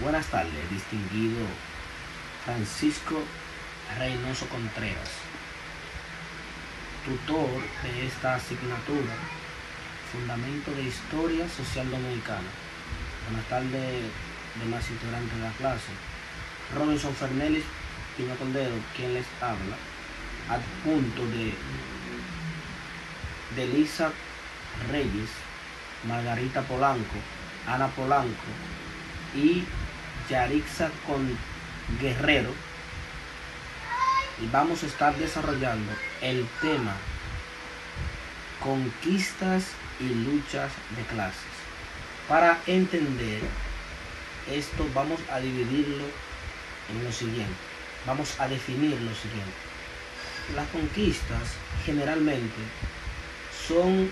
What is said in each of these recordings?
Buenas tardes, distinguido Francisco Reynoso Contreras, tutor de esta asignatura, Fundamento de Historia Social Dominicana. Buenas tardes, demás integrantes de la clase. Robinson Fernelis Piña Cordero, quien les habla, adjunto de Lisa Reyes, Margarita Polanco, Ana Polanco y Yarixa con Guerrero, y vamos a estar desarrollando el tema conquistas y luchas de clases. Para entender esto vamos a dividirlo en lo siguiente, vamos a definir lo siguiente. Las conquistas generalmente son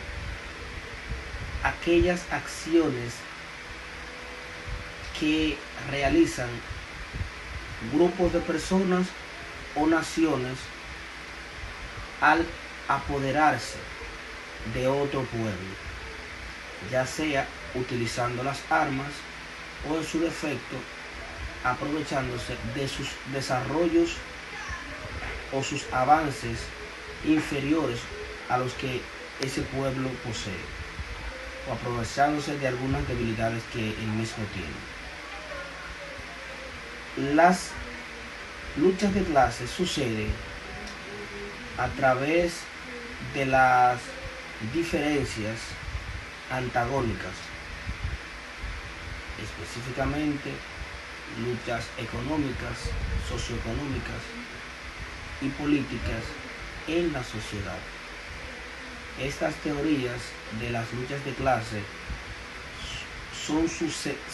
aquellas acciones que realizan grupos de personas o naciones al apoderarse de otro pueblo, ya sea utilizando las armas o en su defecto aprovechándose de sus desarrollos o sus avances inferiores a los que ese pueblo posee, o aprovechándose de algunas debilidades que el mismo tiene. Las luchas de clases suceden a través de las diferencias antagónicas, específicamente luchas económicas, socioeconómicas y políticas en la sociedad. Estas teorías de las luchas de clase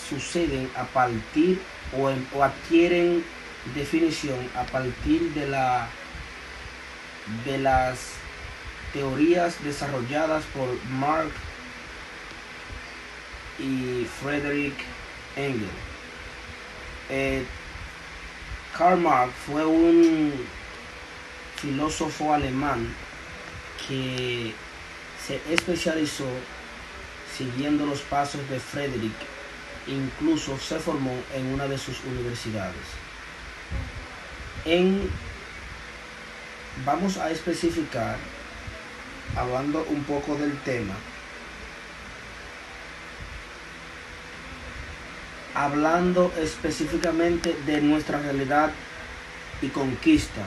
suceden a partir o adquieren definición a partir de las teorías desarrolladas por Marx y Friedrich Engels. Karl Marx fue un filósofo alemán que se especializó siguiendo los pasos de Friedrich, incluso se formó en una de sus universidades. Vamos a especificar, hablando un poco del tema, hablando específicamente de nuestra realidad y conquista,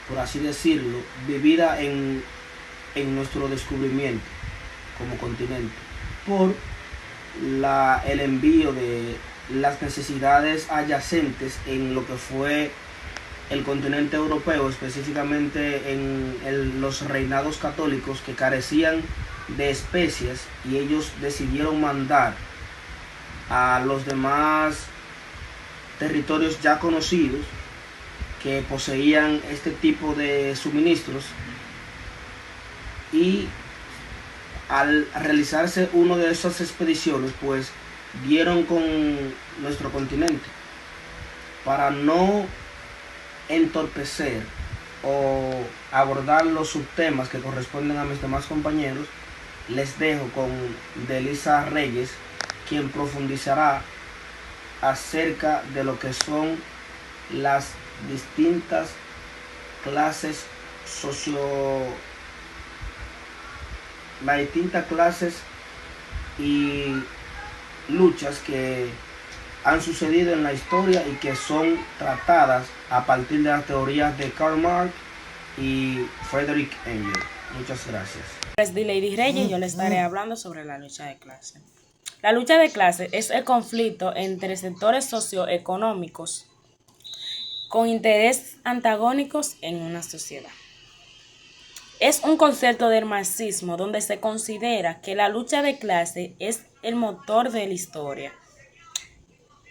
por así decirlo, vivida en nuestro descubrimiento como continente, por el envío de las necesidades adyacentes en lo que fue el continente europeo, específicamente en los reinados católicos que carecían de especias, y ellos decidieron mandar a los demás territorios ya conocidos que poseían este tipo de suministros, y al realizarse una de esas expediciones pues dieron con nuestro continente. Para no entorpecer o abordar los subtemas que corresponden a mis demás compañeros, les dejo con Delisa Reyes, quien profundizará acerca de lo que son las distintas clases y luchas que han sucedido en la historia y que son tratadas a partir de las teorías de Karl Marx y Friedrich Engels. Muchas gracias. Es de Lady Reyes, yo le estaré hablando sobre la lucha de clase. La lucha de clase es el conflicto entre sectores socioeconómicos con intereses antagónicos en una sociedad. Es un concepto del marxismo donde se considera que la lucha de clase es el motor de la historia.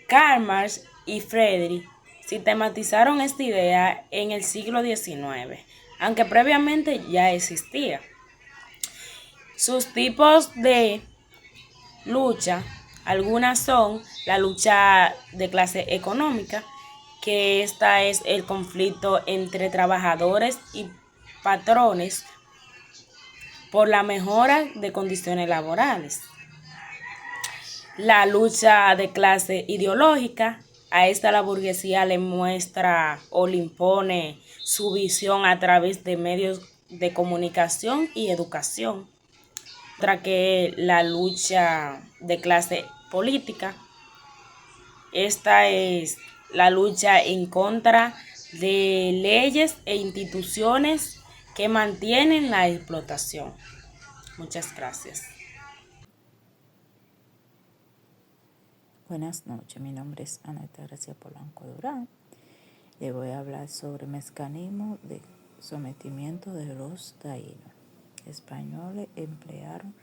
Karl Marx y Friedrich sistematizaron esta idea en el siglo XIX, aunque previamente ya existía. Sus tipos de lucha, algunas son la lucha de clase económica, que esta es el conflicto entre trabajadores y patrones por la mejora de condiciones laborales. La lucha de clase ideológica, a esta la burguesía le muestra o le impone su visión a través de medios de comunicación y educación. Otra que la lucha de clase política, esta es la lucha en contra de leyes e instituciones que mantienen la explotación. Muchas gracias. Buenas noches, mi nombre es Ana Gracia Polanco Durán. Le voy a hablar sobre mecanismo de sometimiento de los taínos. Españoles emplearon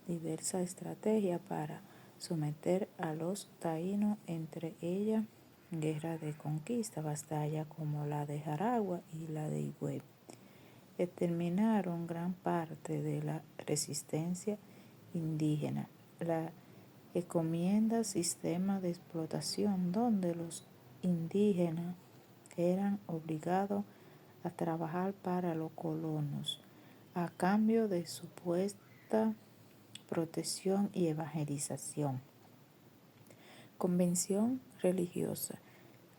diversas estrategias para someter a los taínos, entre ellas guerras de conquista, batallas como la de Jaragua y la de Higüey. Exterminaron gran parte de la resistencia indígena. La encomienda sistema de explotación donde los indígenas eran obligados a trabajar para los colonos a cambio de supuesta protección y evangelización. Convención religiosa.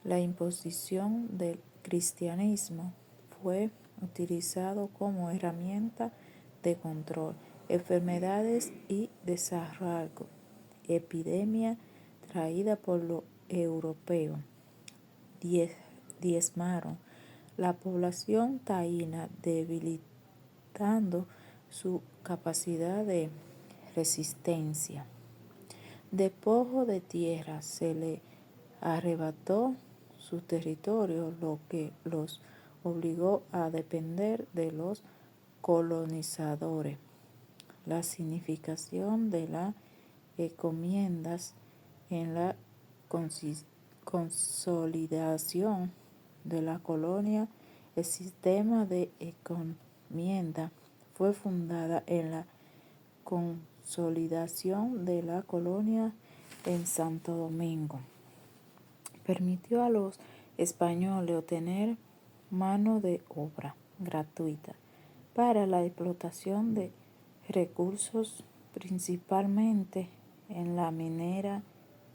La imposición del cristianismo fue utilizado como herramienta de control, enfermedades y desarraigo. Epidemia traída por los europeos diezmaron la población taína, debilitando su capacidad de resistencia. Despojo de tierra, se le arrebató su territorio, lo que los obligó a depender de los colonizadores. La significación de las encomiendas en la consolidación de la colonia. El sistema de encomienda fue fundada en la consolidación de la colonia en Santo Domingo. Permitió a los españoles obtener mano de obra gratuita para la explotación de recursos, principalmente en la minera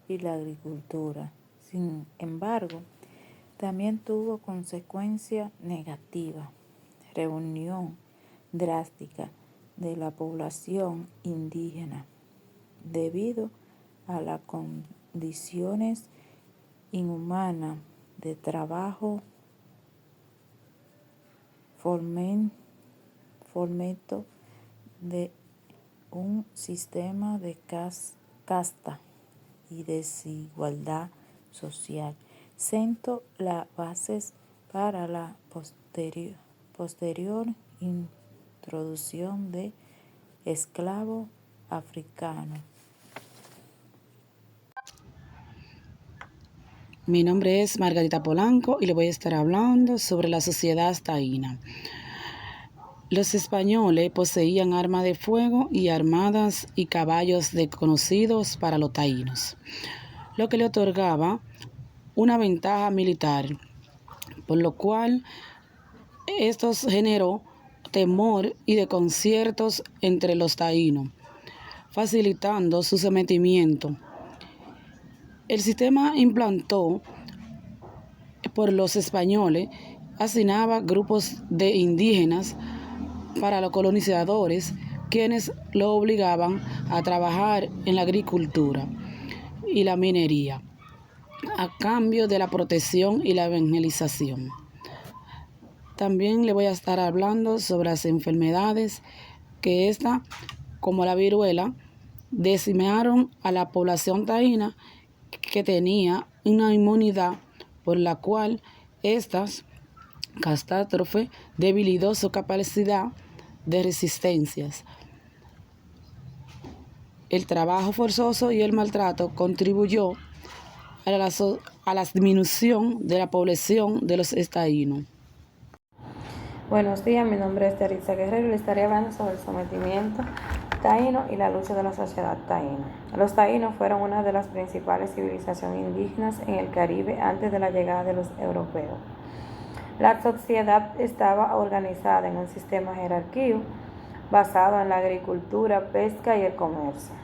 y la agricultura. Sin embargo, también tuvo consecuencias negativas. Reunión drástica de la población indígena debido a las condiciones inhumanas de trabajo, fomento de un sistema de casta y desigualdad social. Sentó las bases para la posterior introducción de esclavos africanos. Mi nombre es Margarita Polanco y le voy a estar hablando sobre la sociedad taína. Los españoles poseían armas de fuego y armadas y caballos desconocidos para los taínos, lo que le otorgaba una ventaja militar, por lo cual esto generó temor y desconciertos entre los taínos, facilitando su sometimiento. El sistema implantó por los españoles asignaba grupos de indígenas para los colonizadores, quienes lo obligaban a trabajar en la agricultura y la minería, a cambio de la protección y la evangelización. También le voy a estar hablando sobre las enfermedades que como la viruela, decimaron a la población taína que tenía una inmunidad por la cual estas catástrofe debilitó su capacidad de resistencias. El trabajo forzoso y el maltrato contribuyó a la disminución de la población de los taínos. Buenos días, mi nombre es Yaritza Guerrero y les estaré hablando sobre el sometimiento taíno y la lucha de la sociedad taína. Los taínos fueron una de las principales civilizaciones indígenas en el Caribe antes de la llegada de los europeos. La sociedad estaba organizada en un sistema jerárquico basado en la agricultura, pesca y el comercio.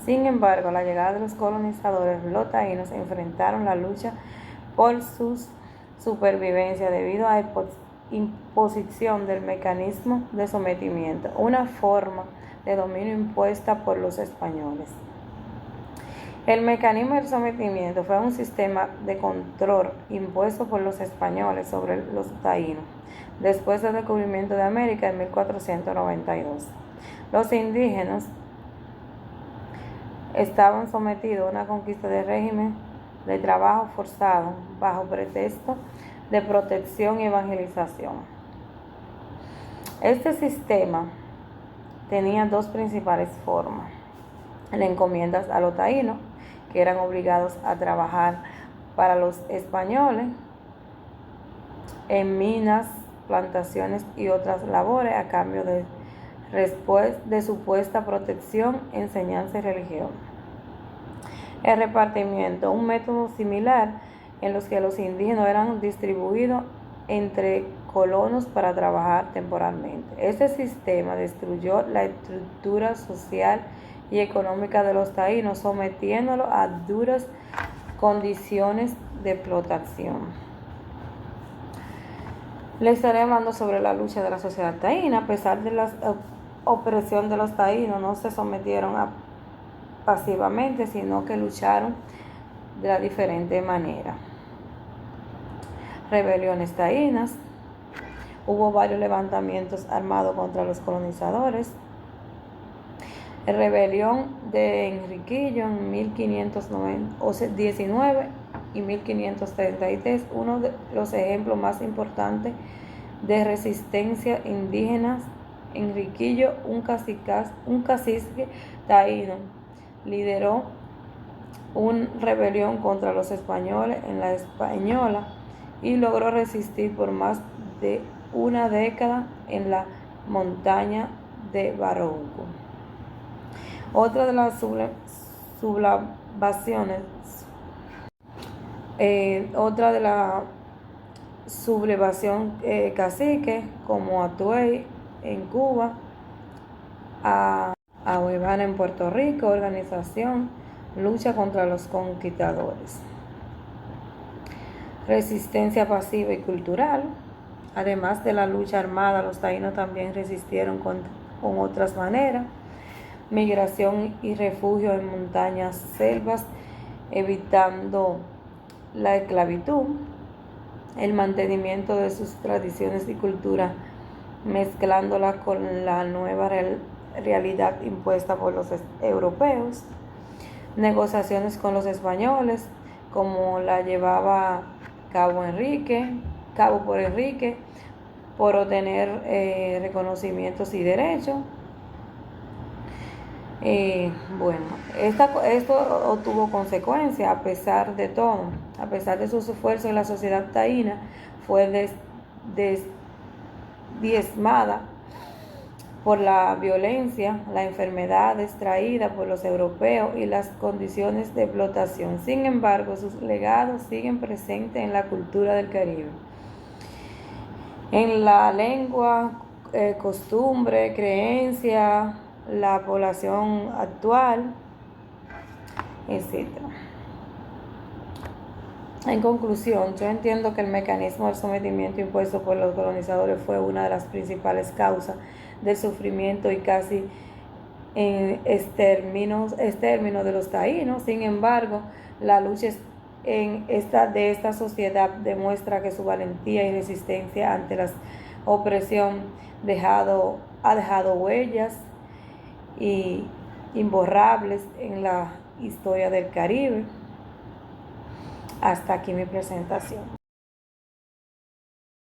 Sin embargo, a la llegada de los colonizadores, los taínos enfrentaron la lucha por su supervivencia debido a imposición del mecanismo de sometimiento, una forma de dominio impuesta por los españoles. El mecanismo del sometimiento fue un sistema de control impuesto por los españoles sobre los taínos después del descubrimiento de América en 1492. Los indígenas estaban sometidos a una conquista de régimen de trabajo forzado bajo pretexto de protección y evangelización. Este sistema tenía dos principales formas: las encomiendas a los taínos, que eran obligados a trabajar para los españoles en minas, plantaciones y otras labores a cambio de supuesta protección, enseñanza y religión. El repartimiento, un método similar en los que los indígenas eran distribuidos entre colonos para trabajar temporalmente. Este sistema destruyó la estructura social y económica de los taínos, sometiéndolos a duras condiciones de explotación. Les estaré hablando sobre la lucha de la sociedad taína. A pesar de la opresión de los taínos, no se sometieron pasivamente, sino que lucharon de la diferente manera. Rebeliones taínas. Hubo varios levantamientos armados contra los colonizadores. Rebelión de Enriquillo en 1519 y 1533, uno de los ejemplos más importantes de resistencia indígena. Enriquillo, un cacique taíno, lideró una rebelión contra los españoles en la Española y logró resistir por más de una década en la montaña de Baronco. Otra de las sublevación cacique, como Atuey en Cuba, a Huevana en Puerto Rico, organización, lucha contra los conquistadores. Resistencia pasiva y cultural. Además de la lucha armada, los taínos también resistieron con otras maneras: migración y refugio en montañas, selvas, evitando la esclavitud, el mantenimiento de sus tradiciones y cultura, mezclándolas con la nueva realidad impuesta por los europeos, negociaciones con los españoles, como la llevaba Cabo por Enrique, por obtener reconocimientos y derechos. Esto obtuvo consecuencias. A pesar de todo, a pesar de sus esfuerzos, en la sociedad taína fue diezmada por la violencia, las enfermedades traídas por los europeos y las condiciones de explotación. Sin embargo, sus legados siguen presentes en la cultura del Caribe, en la lengua, costumbre, creencia, la población actual, etc. En conclusión, yo entiendo que el mecanismo del sometimiento impuesto por los colonizadores fue una de las principales causas del sufrimiento y casi exterminio de los taínos. Sin embargo, la lucha de esta sociedad demuestra que su valentía y resistencia ante la opresión ha dejado huellas imborrables en la historia del Caribe. Hasta aquí mi presentación.